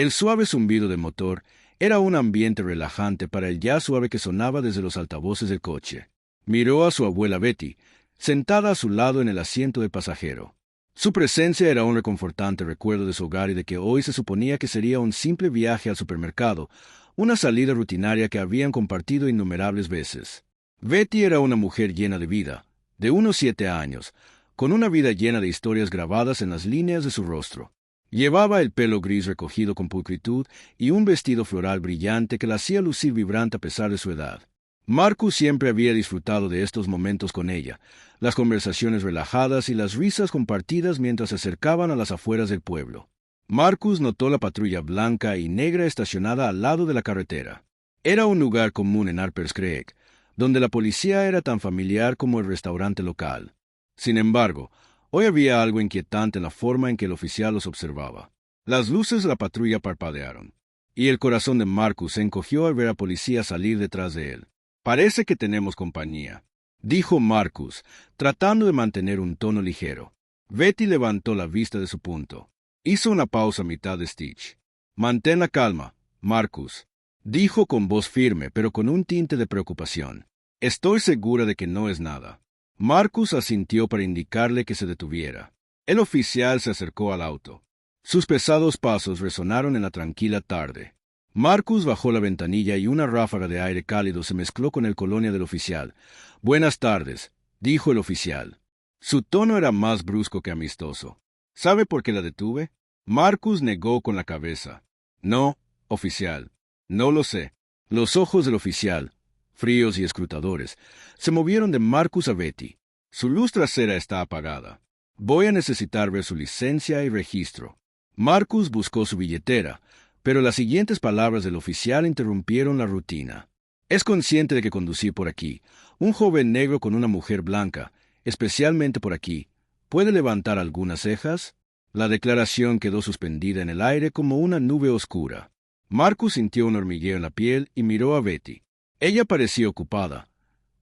El suave zumbido del motor era un ambiente relajante para el jazz suave que sonaba desde los altavoces del coche. Miró a su abuela Betty, sentada a su lado en el asiento del pasajero. Su presencia era un reconfortante recuerdo de su hogar y de que hoy se suponía que sería un simple viaje al supermercado, una salida rutinaria que habían compartido innumerables veces. Betty era una mujer llena de vida, de unos 7 años, con una vida llena de historias grabadas en las líneas de su rostro. Llevaba el pelo gris recogido con pulcritud y un vestido floral brillante que la hacía lucir vibrante a pesar de su edad. Marcus siempre había disfrutado de estos momentos con ella, las conversaciones relajadas y las risas compartidas mientras se acercaban a las afueras del pueblo. Marcus notó la patrulla blanca y negra estacionada al lado de la carretera. Era un lugar común en Harper's Creek, donde la policía era tan familiar como el restaurante local. Sin embargo, hoy había algo inquietante en la forma en que el oficial los observaba. Las luces de la patrulla parpadearon, y el corazón de Marcus se encogió al ver a policía salir detrás de él. «Parece que tenemos compañía», dijo Marcus, tratando de mantener un tono ligero. Betty levantó la vista de su punto. Hizo una pausa a mitad de Stitch. «Mantén la calma, Marcus», dijo con voz firme, pero con un tinte de preocupación. «Estoy segura de que no es nada». Marcus asintió para indicarle que se detuviera. El oficial se acercó al auto. Sus pesados pasos resonaron en la tranquila tarde. Marcus bajó la ventanilla y una ráfaga de aire cálido se mezcló con el colonia del oficial. «Buenas tardes», dijo el oficial. Su tono era más brusco que amistoso. «¿Sabe por qué la detuve?» Marcus negó con la cabeza. «No, oficial, no lo sé». Los ojos del oficial, fríos y escrutadores, se movieron de Marcus a Betty. «Su luz trasera está apagada. Voy a necesitar ver su licencia y registro». Marcus buscó su billetera, pero las siguientes palabras del oficial interrumpieron la rutina. «Es consciente de que conducir por aquí, un joven negro con una mujer blanca, especialmente por aquí, puede levantar algunas cejas?» La declaración quedó suspendida en el aire como una nube oscura. Marcus sintió un hormigueo en la piel y miró a Betty. Ella parecía ocupada,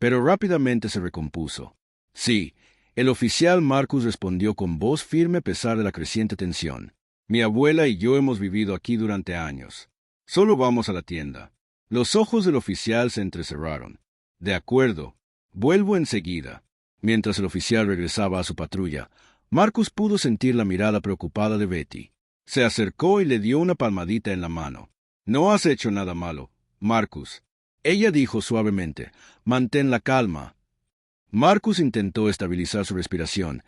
pero rápidamente se recompuso. «Sí», el oficial Marcus respondió con voz firme a pesar de la creciente tensión. «Mi abuela y yo hemos vivido aquí durante años. Solo vamos a la tienda». Los ojos del oficial se entrecerraron. «De acuerdo, vuelvo enseguida». Mientras el oficial regresaba a su patrulla, Marcus pudo sentir la mirada preocupada de Betty. Se acercó y le dio una palmadita en la mano. «No has hecho nada malo, Marcus». Ella dijo suavemente, «Mantén la calma». Marcus intentó estabilizar su respiración,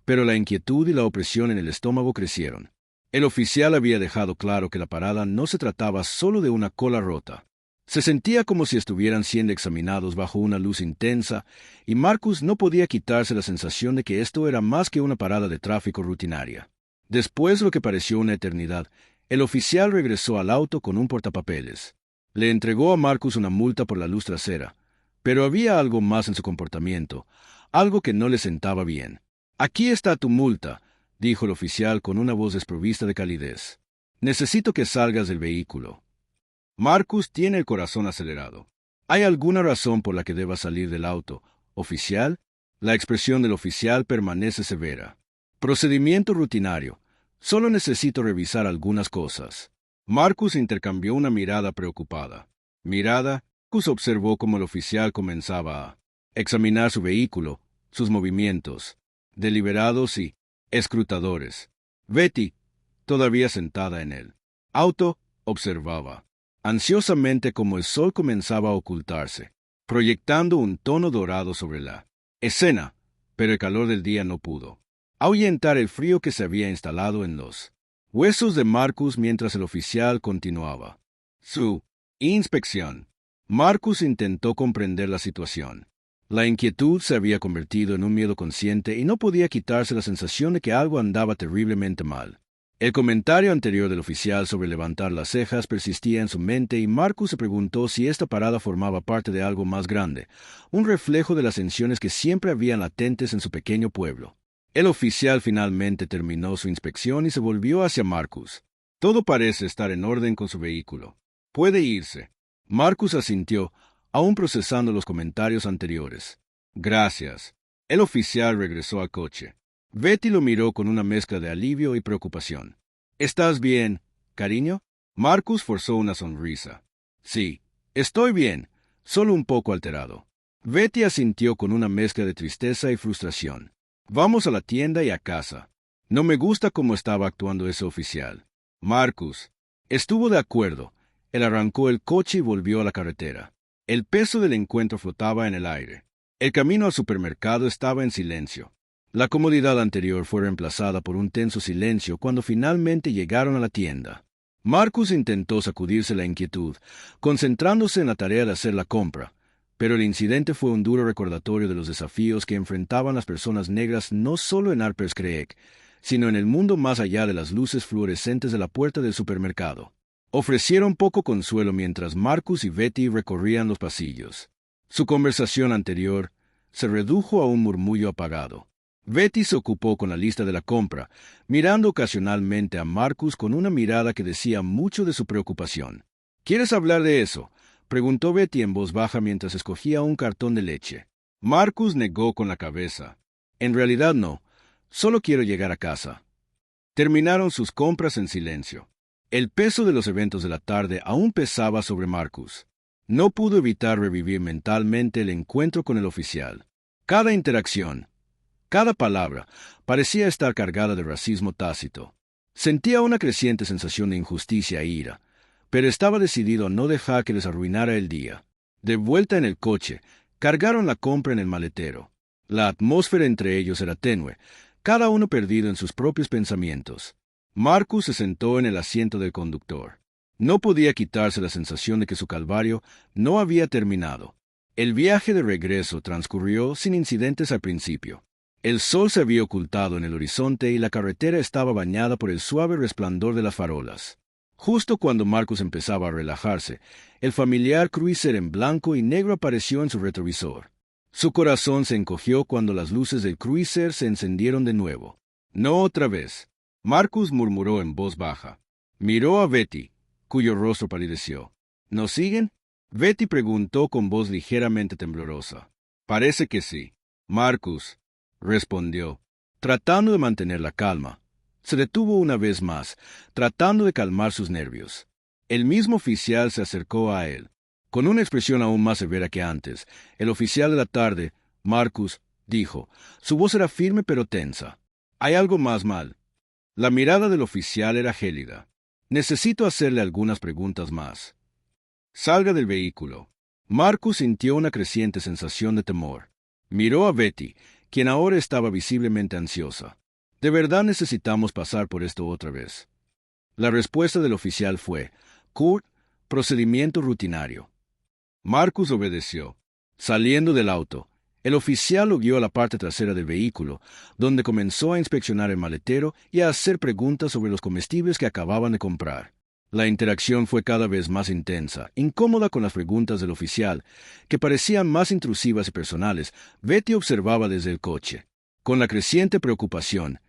pero la inquietud y la opresión en el estómago crecieron. El oficial había dejado claro que la parada no se trataba solo de una cola rota. Se sentía como si estuvieran siendo examinados bajo una luz intensa, y Marcus no podía quitarse la sensación de que esto era más que una parada de tráfico rutinaria. Después de lo que pareció una eternidad, el oficial regresó al auto con un portapapeles. Le entregó a Marcus una multa por la luz trasera, pero había algo más en su comportamiento, algo que no le sentaba bien. «Aquí está tu multa», dijo el oficial con una voz desprovista de calidez. «Necesito que salgas del vehículo». Marcus tiene el corazón acelerado. «¿Hay alguna razón por la que deba salir del auto, oficial?» La expresión del oficial permanece severa. «Procedimiento rutinario. Solo necesito revisar algunas cosas». Marcus intercambió una mirada preocupada. Marcus observó cómo el oficial comenzaba a examinar su vehículo, sus movimientos, deliberados y escrutadores. Betty, todavía sentada en el auto, observaba ansiosamente como el sol comenzaba a ocultarse, proyectando un tono dorado sobre la escena, pero el calor del día no pudo ahuyentar el frío que se había instalado en los huesos de Marcus mientras el oficial continuaba su inspección. Marcus intentó comprender la situación. La inquietud se había convertido en un miedo consciente y no podía quitarse la sensación de que algo andaba terriblemente mal. El comentario anterior del oficial sobre levantar las cejas persistía en su mente y Marcus se preguntó si esta parada formaba parte de algo más grande, un reflejo de las tensiones que siempre habían latentes en su pequeño pueblo. El oficial finalmente terminó su inspección y se volvió hacia Marcus. «Todo parece estar en orden con su vehículo. Puede irse». Marcus asintió, aún procesando los comentarios anteriores. «Gracias». El oficial regresó al coche. Betty lo miró con una mezcla de alivio y preocupación. «¿Estás bien, cariño?». Marcus forzó una sonrisa. Sí, estoy bien, solo un poco alterado. Betty asintió con una mezcla de tristeza y frustración. Vamos a la tienda y a casa. No me gusta cómo estaba actuando ese oficial. Marcus estuvo de acuerdo. Él arrancó el coche y volvió a la carretera. El peso del encuentro flotaba en el aire. El camino al supermercado estaba en silencio. La comodidad anterior fue reemplazada por un tenso silencio cuando finalmente llegaron a la tienda. Marcus intentó sacudirse la inquietud, concentrándose en la tarea de hacer la compra, pero el incidente fue un duro recordatorio de los desafíos que enfrentaban las personas negras no solo en Harper's Creek, sino en el mundo más allá de las luces fluorescentes de la puerta del supermercado. Ofrecieron poco consuelo mientras Marcus y Betty recorrían los pasillos. Su conversación anterior se redujo a un murmullo apagado. Betty se ocupó con la lista de la compra, mirando ocasionalmente a Marcus con una mirada que decía mucho de su preocupación. ¿Quieres hablar de eso?, preguntó Betty en voz baja mientras escogía un cartón de leche. Marcus negó con la cabeza. En realidad no, solo quiero llegar a casa. Terminaron sus compras en silencio. El peso de los eventos de la tarde aún pesaba sobre Marcus. No pudo evitar revivir mentalmente el encuentro con el oficial. Cada interacción, cada palabra, parecía estar cargada de racismo tácito. Sentía una creciente sensación de injusticia e ira, pero estaba decidido a no dejar que les arruinara el día. De vuelta en el coche, cargaron la compra en el maletero. La atmósfera entre ellos era tenue, cada uno perdido en sus propios pensamientos. Marcus se sentó en el asiento del conductor. No podía quitarse la sensación de que su calvario no había terminado. El viaje de regreso transcurrió sin incidentes al principio. El sol se había ocultado en el horizonte y la carretera estaba bañada por el suave resplandor de las farolas. Justo cuando Marcus empezaba a relajarse, el familiar cruiser en blanco y negro apareció en su retrovisor. Su corazón se encogió cuando las luces del cruiser se encendieron de nuevo. No otra vez. Marcus murmuró en voz baja. Miró a Betty, cuyo rostro palideció. ¿Nos siguen? Betty preguntó con voz ligeramente temblorosa. Parece que sí. Marcus respondió, tratando de mantener la calma. Se detuvo una vez más, tratando de calmar sus nervios. El mismo oficial se acercó a él. Con una expresión aún más severa que antes, el oficial de la tarde, Marcus, dijo. Su voz era firme pero tensa. Hay algo más mal. La mirada del oficial era gélida. Necesito hacerle algunas preguntas más. Salga del vehículo. Marcus sintió una creciente sensación de temor. Miró a Betty, quien ahora estaba visiblemente ansiosa. ¿De verdad necesitamos pasar por esto otra vez? La respuesta del oficial fue, Kurt, procedimiento rutinario. Marcus obedeció. Saliendo del auto, el oficial lo guió a la parte trasera del vehículo, donde comenzó a inspeccionar el maletero y a hacer preguntas sobre los comestibles que acababan de comprar. La interacción fue cada vez más intensa, incómoda con las preguntas del oficial, que parecían más intrusivas y personales. Betty observaba desde el coche. Con la creciente preocupación,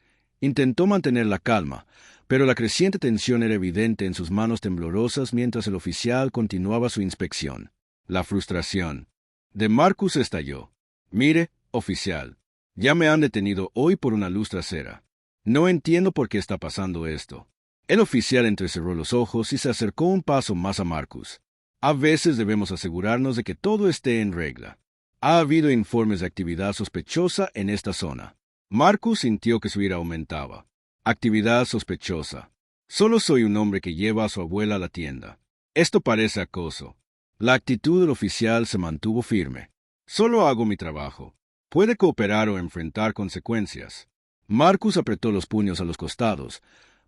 intentó mantener la calma, pero la creciente tensión era evidente en sus manos temblorosas mientras el oficial continuaba su inspección. La frustración de Marcus estalló. Mire, oficial, ya me han detenido hoy por una luz trasera. No entiendo por qué está pasando esto. El oficial entrecerró los ojos y se acercó un paso más a Marcus. A veces debemos asegurarnos de que todo esté en regla. Ha habido informes de actividad sospechosa en esta zona. Marcus sintió que su ira aumentaba. Actividad sospechosa. Solo soy un hombre que lleva a su abuela a la tienda. Esto parece acoso. La actitud del oficial se mantuvo firme. Solo hago mi trabajo. Puede cooperar o enfrentar consecuencias. Marcus apretó los puños a los costados,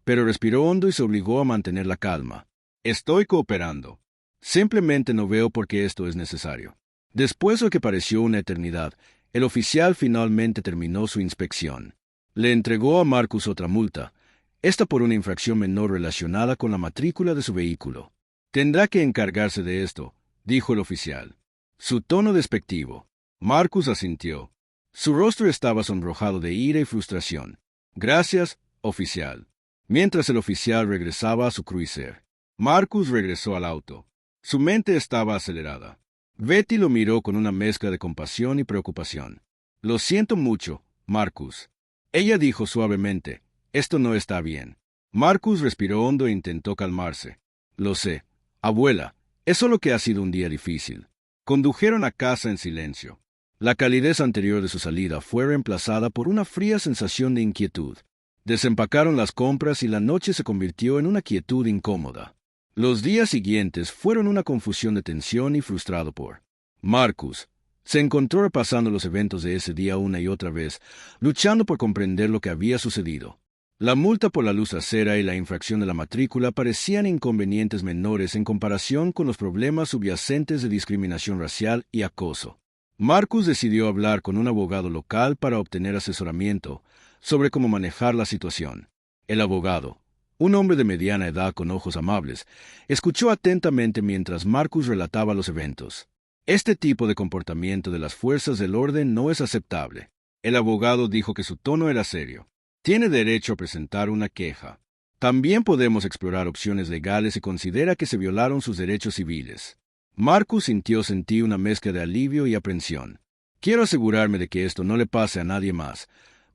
pero respiró hondo y se obligó a mantener la calma. Estoy cooperando. Simplemente no veo por qué esto es necesario. Después de que pareció una eternidad, el oficial finalmente terminó su inspección. Le entregó a Marcus otra multa, esta por una infracción menor relacionada con la matrícula de su vehículo. Tendrá que encargarse de esto, dijo el oficial. Su tono despectivo. Marcus asintió. Su rostro estaba sonrojado de ira y frustración. Gracias, oficial. Mientras el oficial regresaba a su cruiser, Marcus regresó al auto. Su mente estaba acelerada. Betty lo miró con una mezcla de compasión y preocupación. Lo siento mucho, Marcus. Ella dijo suavemente, esto no está bien. Marcus respiró hondo e intentó calmarse. Lo sé. Abuela, es solo que ha sido un día difícil. Condujeron a casa en silencio. La calidez anterior de su salida fue reemplazada por una fría sensación de inquietud. Desempacaron las compras y la noche se convirtió en una quietud incómoda. Los días siguientes fueron una confusión de tensión y frustrado por Marcus. Se encontró repasando los eventos de ese día una y otra vez, luchando por comprender lo que había sucedido. La multa por la luz trasera y la infracción de la matrícula parecían inconvenientes menores en comparación con los problemas subyacentes de discriminación racial y acoso. Marcus decidió hablar con un abogado local para obtener asesoramiento sobre cómo manejar la situación. El abogado, un hombre de mediana edad con ojos amables, escuchó atentamente mientras Marcus relataba los eventos. Este tipo de comportamiento de las fuerzas del orden no es aceptable. El abogado dijo que su tono era serio. Tiene derecho a presentar una queja. También podemos explorar opciones legales y considera que se violaron sus derechos civiles. Marcus sentí una mezcla de alivio y aprensión. Quiero asegurarme de que esto no le pase a nadie más,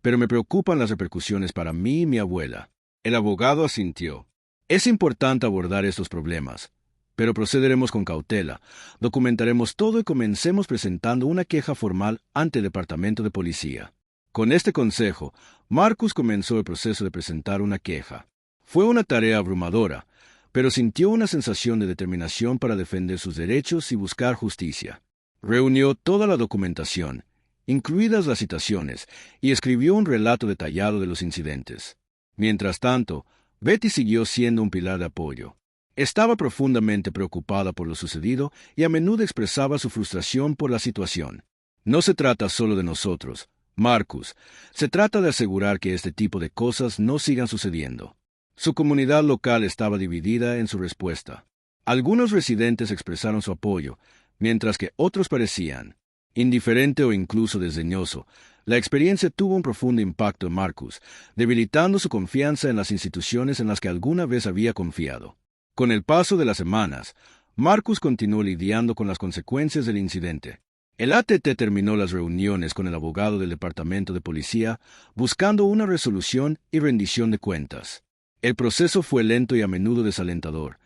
pero me preocupan las repercusiones para mí y mi abuela. El abogado asintió. Es importante abordar estos problemas, pero procederemos con cautela. Documentaremos todo y comencemos presentando una queja formal ante el Departamento de Policía. Con este consejo, Marcus comenzó el proceso de presentar una queja. Fue una tarea abrumadora, pero sintió una sensación de determinación para defender sus derechos y buscar justicia. Reunió toda la documentación, incluidas las citaciones, y escribió un relato detallado de los incidentes. Mientras tanto, Betty siguió siendo un pilar de apoyo. Estaba profundamente preocupada por lo sucedido y a menudo expresaba su frustración por la situación. No se trata solo de nosotros, Marcus. Se trata de asegurar que este tipo de cosas no sigan sucediendo. Su comunidad local estaba dividida en su respuesta. Algunos residentes expresaron su apoyo, mientras que otros parecían indiferente o incluso desdeñoso. La experiencia tuvo un profundo impacto en Marcus, debilitando su confianza en las instituciones en las que alguna vez había confiado. Con el paso de las semanas, Marcus continuó lidiando con las consecuencias del incidente. El ATT terminó las reuniones con el abogado del Departamento de Policía, buscando una resolución y rendición de cuentas. El proceso fue lento y a menudo desalentador,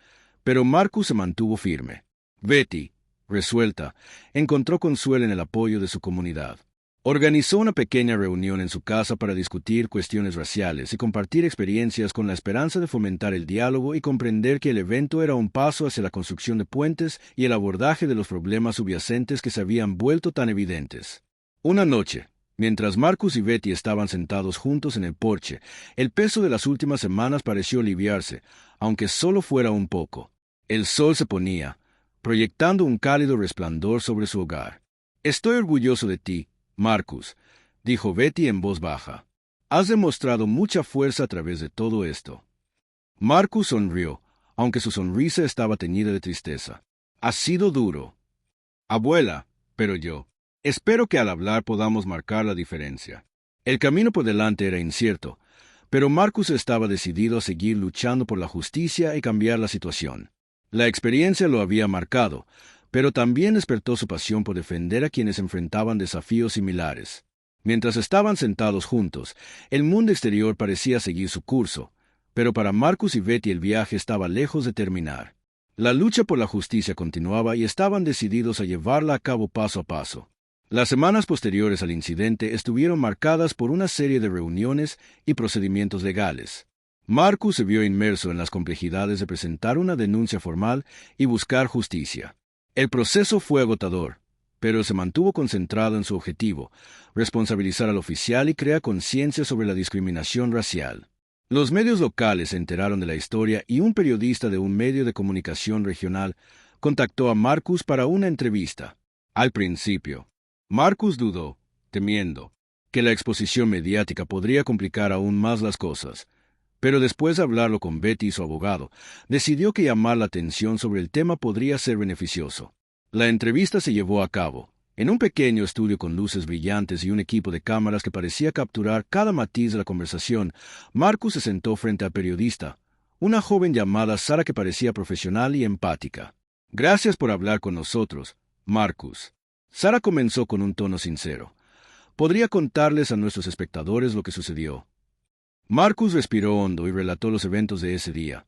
pero Marcus se mantuvo firme. Betty, resuelta, encontró consuelo en el apoyo de su comunidad. Organizó una pequeña reunión en su casa para discutir cuestiones raciales y compartir experiencias con la esperanza de fomentar el diálogo y comprender que el evento era un paso hacia la construcción de puentes y el abordaje de los problemas subyacentes que se habían vuelto tan evidentes. Una noche, mientras Marcus y Betty estaban sentados juntos en el porche, el peso de las últimas semanas pareció aliviarse, aunque solo fuera un poco. El sol se ponía, proyectando un cálido resplandor sobre su hogar. «Estoy orgulloso de ti, Marcus», dijo Betty en voz baja. «Has demostrado mucha fuerza a través de todo esto». Marcus sonrió, aunque su sonrisa estaba teñida de tristeza. «Ha sido duro, abuela, pero yo espero que al hablar podamos marcar la diferencia». El camino por delante era incierto, pero Marcus estaba decidido a seguir luchando por la justicia y cambiar la situación. La experiencia lo había marcado, pero también despertó su pasión por defender a quienes enfrentaban desafíos similares. Mientras estaban sentados juntos, el mundo exterior parecía seguir su curso, pero para Marcus y Betty el viaje estaba lejos de terminar. La lucha por la justicia continuaba y estaban decididos a llevarla a cabo paso a paso. Las semanas posteriores al incidente estuvieron marcadas por una serie de reuniones y procedimientos legales. Marcus se vio inmerso en las complejidades de presentar una denuncia formal y buscar justicia. El proceso fue agotador, pero se mantuvo concentrado en su objetivo, responsabilizar al oficial y crear conciencia sobre la discriminación racial. Los medios locales se enteraron de la historia y un periodista de un medio de comunicación regional contactó a Marcus para una entrevista. Al principio, Marcus dudó, temiendo que la exposición mediática podría complicar aún más las cosas. Pero después de hablarlo con Betty y su abogado, decidió que llamar la atención sobre el tema podría ser beneficioso. La entrevista se llevó a cabo en un pequeño estudio con luces brillantes y un equipo de cámaras que parecía capturar cada matiz de la conversación. Marcus se sentó frente al periodista, una joven llamada Sara que parecía profesional y empática. «Gracias por hablar con nosotros, Marcus». Sara comenzó con un tono sincero. «¿Podría contarles a nuestros espectadores lo que sucedió?» Marcus respiró hondo y relató los eventos de ese día.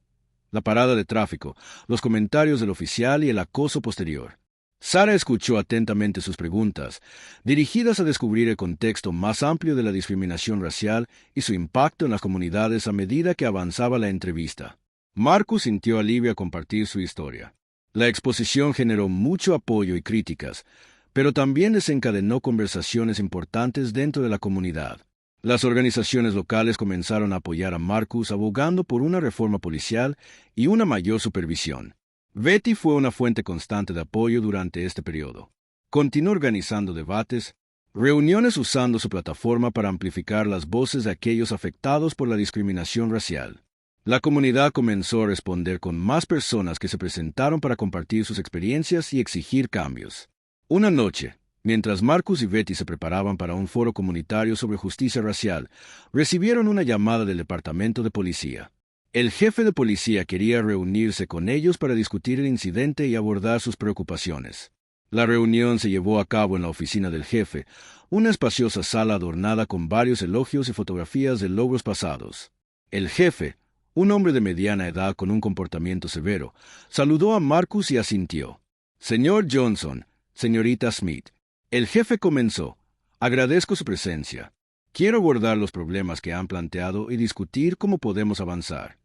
la parada de tráfico, los comentarios del oficial y el acoso posterior. Sara escuchó atentamente sus preguntas, dirigidas a descubrir el contexto más amplio de la discriminación racial y su impacto en las comunidades a medida que avanzaba la entrevista. Marcus sintió alivio a compartir su historia. La exposición generó mucho apoyo y críticas, pero también desencadenó conversaciones importantes dentro de la comunidad. Las organizaciones locales comenzaron a apoyar a Marcus abogando por una reforma policial y una mayor supervisión. Betty fue una fuente constante de apoyo durante este periodo. Continuó organizando debates, reuniones usando su plataforma para amplificar las voces de aquellos afectados por la discriminación racial. La comunidad comenzó a responder con más personas que se presentaron para compartir sus experiencias y exigir cambios. Una noche, mientras Marcus y Betty se preparaban para un foro comunitario sobre justicia racial, recibieron una llamada del departamento de policía. El jefe de policía quería reunirse con ellos para discutir el incidente y abordar sus preocupaciones. La reunión se llevó a cabo en la oficina del jefe, una espaciosa sala adornada con varios elogios y fotografías de logros pasados. El jefe, un hombre de mediana edad con un comportamiento severo, saludó a Marcus y asintió. «Señor Johnson, señorita Smith». El jefe comenzó. «Agradezco su presencia. Quiero abordar los problemas que han planteado y discutir cómo podemos avanzar».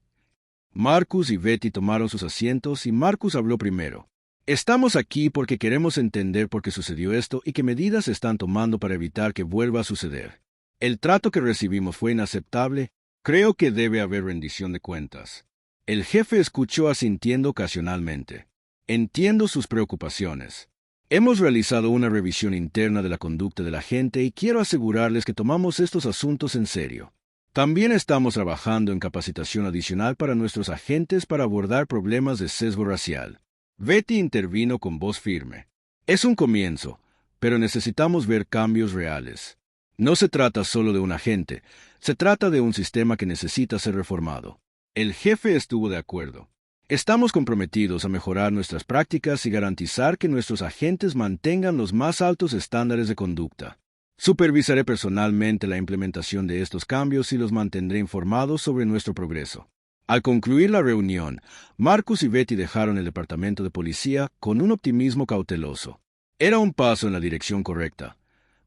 Marcus y Betty tomaron sus asientos y Marcus habló primero. «Estamos aquí porque queremos entender por qué sucedió esto y qué medidas se están tomando para evitar que vuelva a suceder. El trato que recibimos fue inaceptable. Creo que debe haber rendición de cuentas». El jefe escuchó asintiendo ocasionalmente. «Entiendo sus preocupaciones. Hemos realizado una revisión interna de la conducta de la gente y quiero asegurarles que tomamos estos asuntos en serio. También estamos trabajando en capacitación adicional para nuestros agentes para abordar problemas de sesgo racial». Betty intervino con voz firme. «Es un comienzo, pero necesitamos ver cambios reales. No se trata solo de un agente, se trata de un sistema que necesita ser reformado». El jefe estuvo de acuerdo. «Estamos comprometidos a mejorar nuestras prácticas y garantizar que nuestros agentes mantengan los más altos estándares de conducta. Supervisaré personalmente la implementación de estos cambios y los mantendré informados sobre nuestro progreso». Al concluir la reunión, Marcus y Betty dejaron el departamento de policía con un optimismo cauteloso. Era un paso en la dirección correcta,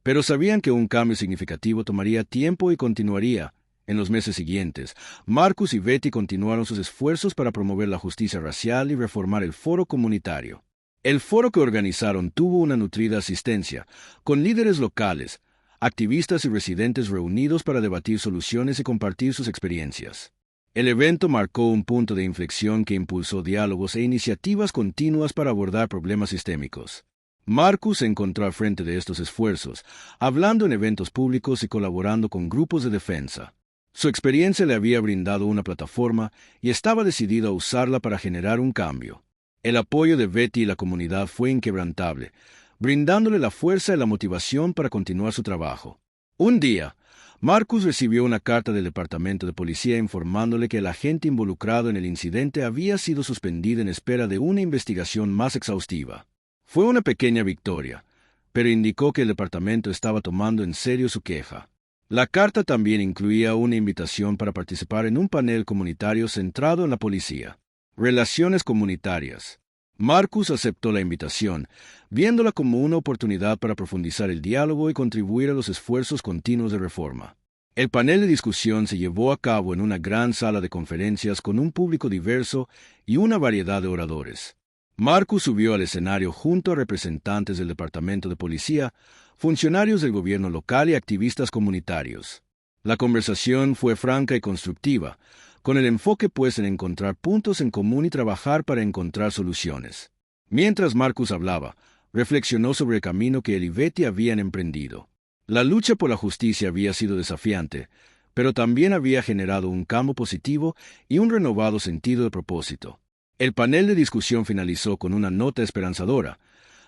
pero sabían que un cambio significativo tomaría tiempo y continuaría. En los meses siguientes, Marcus y Betty continuaron sus esfuerzos para promover la justicia racial y reformar el foro comunitario. El foro que organizaron tuvo una nutrida asistencia, con líderes locales, activistas y residentes reunidos para debatir soluciones y compartir sus experiencias. El evento marcó un punto de inflexión que impulsó diálogos e iniciativas continuas para abordar problemas sistémicos. Marcus se encontró al frente de estos esfuerzos, hablando en eventos públicos y colaborando con grupos de defensa. Su experiencia le había brindado una plataforma y estaba decidido a usarla para generar un cambio. El apoyo de Betty y la comunidad fue inquebrantable, brindándole la fuerza y la motivación para continuar su trabajo. Un día, Marcus recibió una carta del departamento de policía informándole que el agente involucrado en el incidente había sido suspendido en espera de una investigación más exhaustiva. Fue una pequeña victoria, pero indicó que el departamento estaba tomando en serio su queja. La carta también incluía una invitación para participar en un panel comunitario centrado en la policía. Relaciones comunitarias. Marcus aceptó la invitación, viéndola como una oportunidad para profundizar el diálogo y contribuir a los esfuerzos continuos de reforma. El panel de discusión se llevó a cabo en una gran sala de conferencias con un público diverso y una variedad de oradores. Marcus subió al escenario junto a representantes del departamento de policía, funcionarios del gobierno local y activistas comunitarios. La conversación fue franca y constructiva, con el enfoque puesto en encontrar puntos en común y trabajar para encontrar soluciones. Mientras Marcus hablaba, reflexionó sobre el camino que él y Betty habían emprendido. La lucha por la justicia había sido desafiante, pero también había generado un cambio positivo y un renovado sentido de propósito. El panel de discusión finalizó con una nota esperanzadora,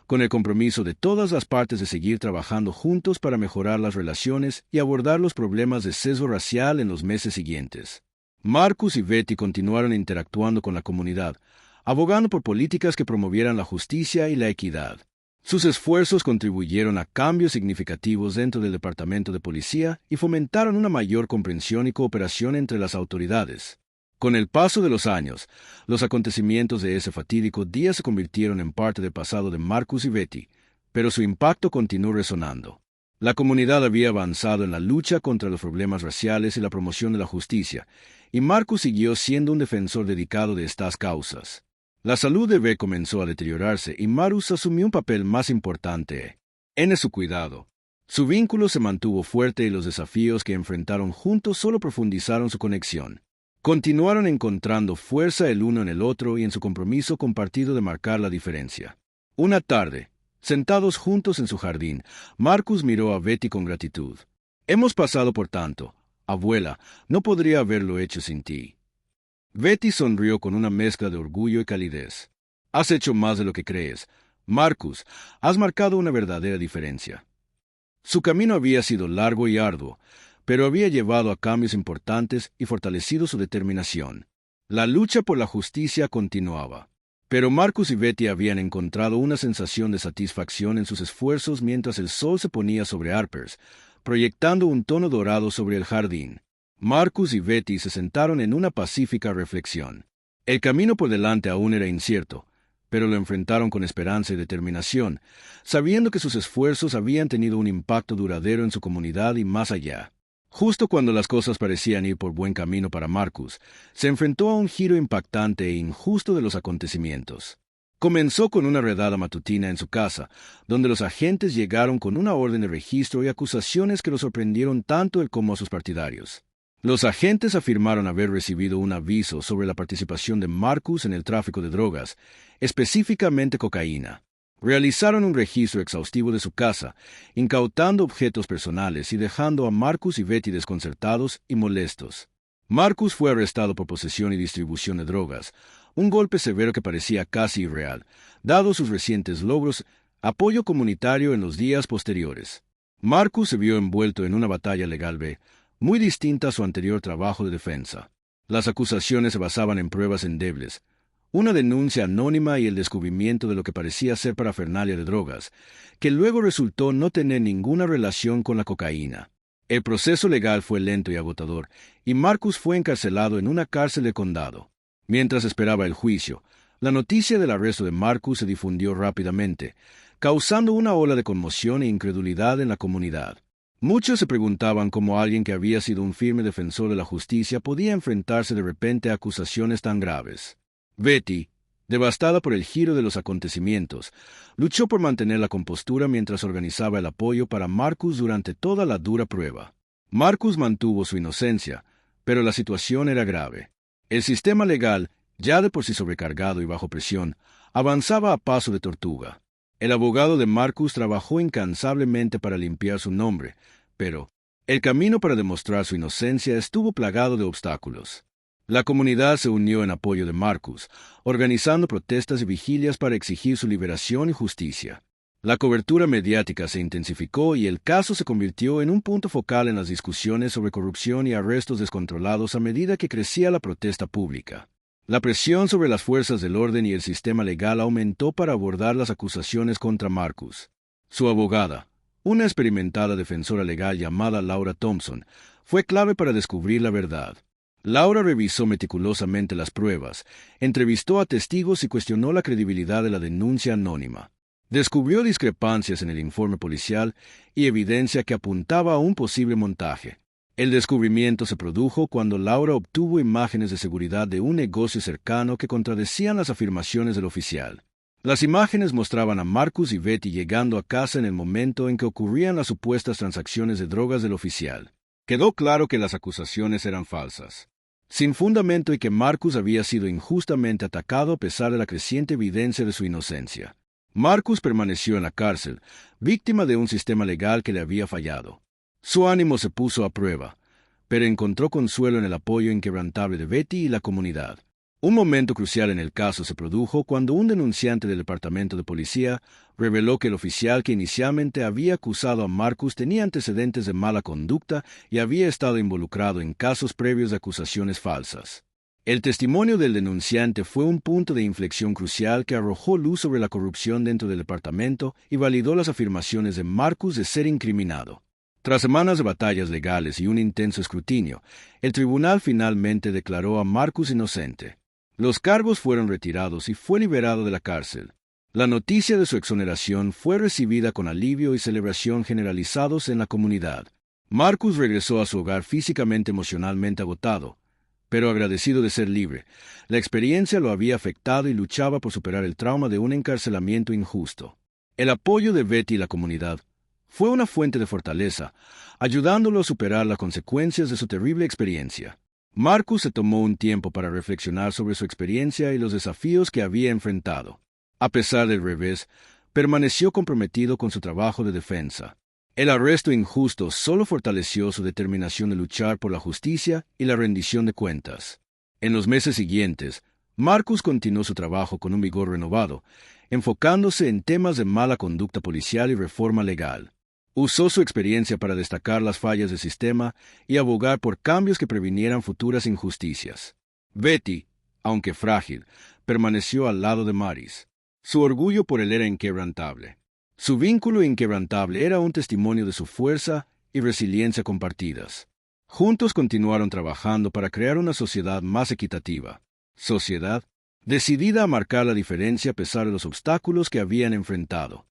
con el compromiso de todas las partes de seguir trabajando juntos para mejorar las relaciones y abordar los problemas de sesgo racial en los meses siguientes. Marcus y Betty continuaron interactuando con la comunidad, abogando por políticas que promovieran la justicia y la equidad. Sus esfuerzos contribuyeron a cambios significativos dentro del departamento de policía y fomentaron una mayor comprensión y cooperación entre las autoridades. Con el paso de los años, los acontecimientos de ese fatídico día se convirtieron en parte del pasado de Marcus y Betty, pero su impacto continuó resonando. La comunidad había avanzado en la lucha contra los problemas raciales y la promoción de la justicia, y Marcus siguió siendo un defensor dedicado de estas causas. La salud de B comenzó a deteriorarse y Marcus asumió un papel más importante en su cuidado. Su vínculo se mantuvo fuerte y los desafíos que enfrentaron juntos solo profundizaron su conexión. Continuaron encontrando fuerza el uno en el otro y en su compromiso compartido de marcar la diferencia. Una tarde, sentados juntos en su jardín, Marcus miró a Betty con gratitud. «Hemos pasado por tanto. Abuela, no podría haberlo hecho sin ti». Betty sonrió con una mezcla de orgullo y calidez. «Has hecho más de lo que crees. Marcus, has marcado una verdadera diferencia». Su camino había sido largo y arduo, pero había llevado a cambios importantes y fortalecido su determinación. La lucha por la justicia continuaba. Pero Marcus y Betty habían encontrado una sensación de satisfacción en sus esfuerzos mientras el sol se ponía sobre Harper's, proyectando un tono dorado sobre el jardín. Marcus y Betty se sentaron en una pacífica reflexión. El camino por delante aún era incierto, pero lo enfrentaron con esperanza y determinación, sabiendo que sus esfuerzos habían tenido un impacto duradero en su comunidad y más allá. Justo cuando las cosas parecían ir por buen camino para Marcus, se enfrentó a un giro impactante e injusto de los acontecimientos. Comenzó con una redada matutina en su casa, donde los agentes llegaron con una orden de registro y acusaciones que lo sorprendieron tanto él como a sus partidarios. Los agentes afirmaron haber recibido un aviso sobre la participación de Marcus en el tráfico de drogas, específicamente cocaína. Realizaron un registro exhaustivo de su casa, incautando objetos personales y dejando a Marcus y Betty desconcertados y molestos. Marcus fue arrestado por posesión y distribución de drogas, un golpe severo que parecía casi irreal, dado sus recientes logros, apoyo comunitario en los días posteriores. Marcus se vio envuelto en una batalla legal muy distinta a su anterior trabajo de defensa. Las acusaciones se basaban en pruebas endebles, una denuncia anónima y el descubrimiento de lo que parecía ser parafernalia de drogas, que luego resultó no tener ninguna relación con la cocaína. El proceso legal fue lento y agotador, y Marcus fue encarcelado en una cárcel de condado. Mientras esperaba el juicio, la noticia del arresto de Marcus se difundió rápidamente, causando una ola de conmoción e incredulidad en la comunidad. Muchos se preguntaban cómo alguien que había sido un firme defensor de la justicia podía enfrentarse de repente a acusaciones tan graves. Betty, devastada por el giro de los acontecimientos, luchó por mantener la compostura mientras organizaba el apoyo para Marcus durante toda la dura prueba. Marcus mantuvo su inocencia, pero la situación era grave. El sistema legal, ya de por sí sobrecargado y bajo presión, avanzaba a paso de tortuga. El abogado de Marcus trabajó incansablemente para limpiar su nombre, pero el camino para demostrar su inocencia estuvo plagado de obstáculos. La comunidad se unió en apoyo de Marcus, organizando protestas y vigilias para exigir su liberación y justicia. La cobertura mediática se intensificó y el caso se convirtió en un punto focal en las discusiones sobre corrupción y arrestos descontrolados a medida que crecía la protesta pública. La presión sobre las fuerzas del orden y el sistema legal aumentó para abordar las acusaciones contra Marcus. Su abogada, una experimentada defensora legal llamada Laura Thompson, fue clave para descubrir la verdad. Laura revisó meticulosamente las pruebas, entrevistó a testigos y cuestionó la credibilidad de la denuncia anónima. Descubrió discrepancias en el informe policial y evidencia que apuntaba a un posible montaje. El descubrimiento se produjo cuando Laura obtuvo imágenes de seguridad de un negocio cercano que contradecían las afirmaciones del oficial. Las imágenes mostraban a Marcus y Betty llegando a casa en el momento en que ocurrían las supuestas transacciones de drogas del oficial. Quedó claro que las acusaciones eran falsas, sin fundamento, y que Marcus había sido injustamente atacado a pesar de la creciente evidencia de su inocencia. Marcus permaneció en la cárcel, víctima de un sistema legal que le había fallado. Su ánimo se puso a prueba, pero encontró consuelo en el apoyo inquebrantable de Betty y la comunidad. Un momento crucial en el caso se produjo cuando un denunciante del departamento de policía reveló que el oficial que inicialmente había acusado a Marcus tenía antecedentes de mala conducta y había estado involucrado en casos previos de acusaciones falsas. El testimonio del denunciante fue un punto de inflexión crucial que arrojó luz sobre la corrupción dentro del departamento y validó las afirmaciones de Marcus de ser incriminado. Tras semanas de batallas legales y un intenso escrutinio, el tribunal finalmente declaró a Marcus inocente. Los cargos fueron retirados y fue liberado de la cárcel. La noticia de su exoneración fue recibida con alivio y celebración generalizados en la comunidad. Marcus regresó a su hogar físicamente y emocionalmente agotado, pero agradecido de ser libre. La experiencia lo había afectado y luchaba por superar el trauma de un encarcelamiento injusto. El apoyo de Betty y la comunidad fue una fuente de fortaleza, ayudándolo a superar las consecuencias de su terrible experiencia. Marcus se tomó un tiempo para reflexionar sobre su experiencia y los desafíos que había enfrentado. A pesar del revés, permaneció comprometido con su trabajo de defensa. El arresto injusto solo fortaleció su determinación de luchar por la justicia y la rendición de cuentas. En los meses siguientes, Marcus continuó su trabajo con un vigor renovado, enfocándose en temas de mala conducta policial y reforma legal. Usó su experiencia para destacar las fallas del sistema y abogar por cambios que previnieran futuras injusticias. Betty, aunque frágil, permaneció al lado de Maris. Su orgullo por él era inquebrantable. Su vínculo inquebrantable era un testimonio de su fuerza y resiliencia compartidas. Juntos continuaron trabajando para crear una sociedad más equitativa. Sociedad decidida a marcar la diferencia a pesar de los obstáculos que habían enfrentado.